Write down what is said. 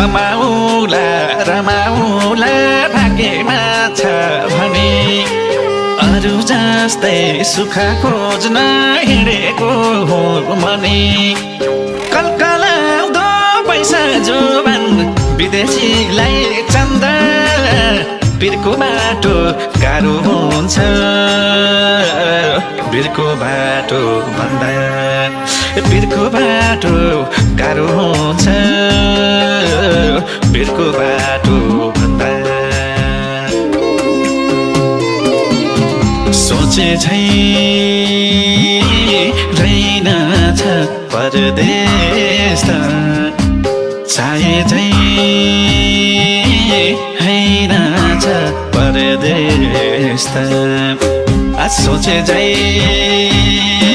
रमाउला रमाउला भाग्यमा छ भने अरू जस्तै सुख खोज्न हिँडेको हो मनी कलकलाउँदो पैसा जोबान विदेशीलाई चन्दा बिरको बाटो गाह्रो हुन्छ बिरको बाटो भन्दा बिरको बाटो गाह्रो हुन्छ बिरको बाटो भन्दा सोचे झै रहेनछ परदेश चाहे झै हैनछ परदेश सोचे झै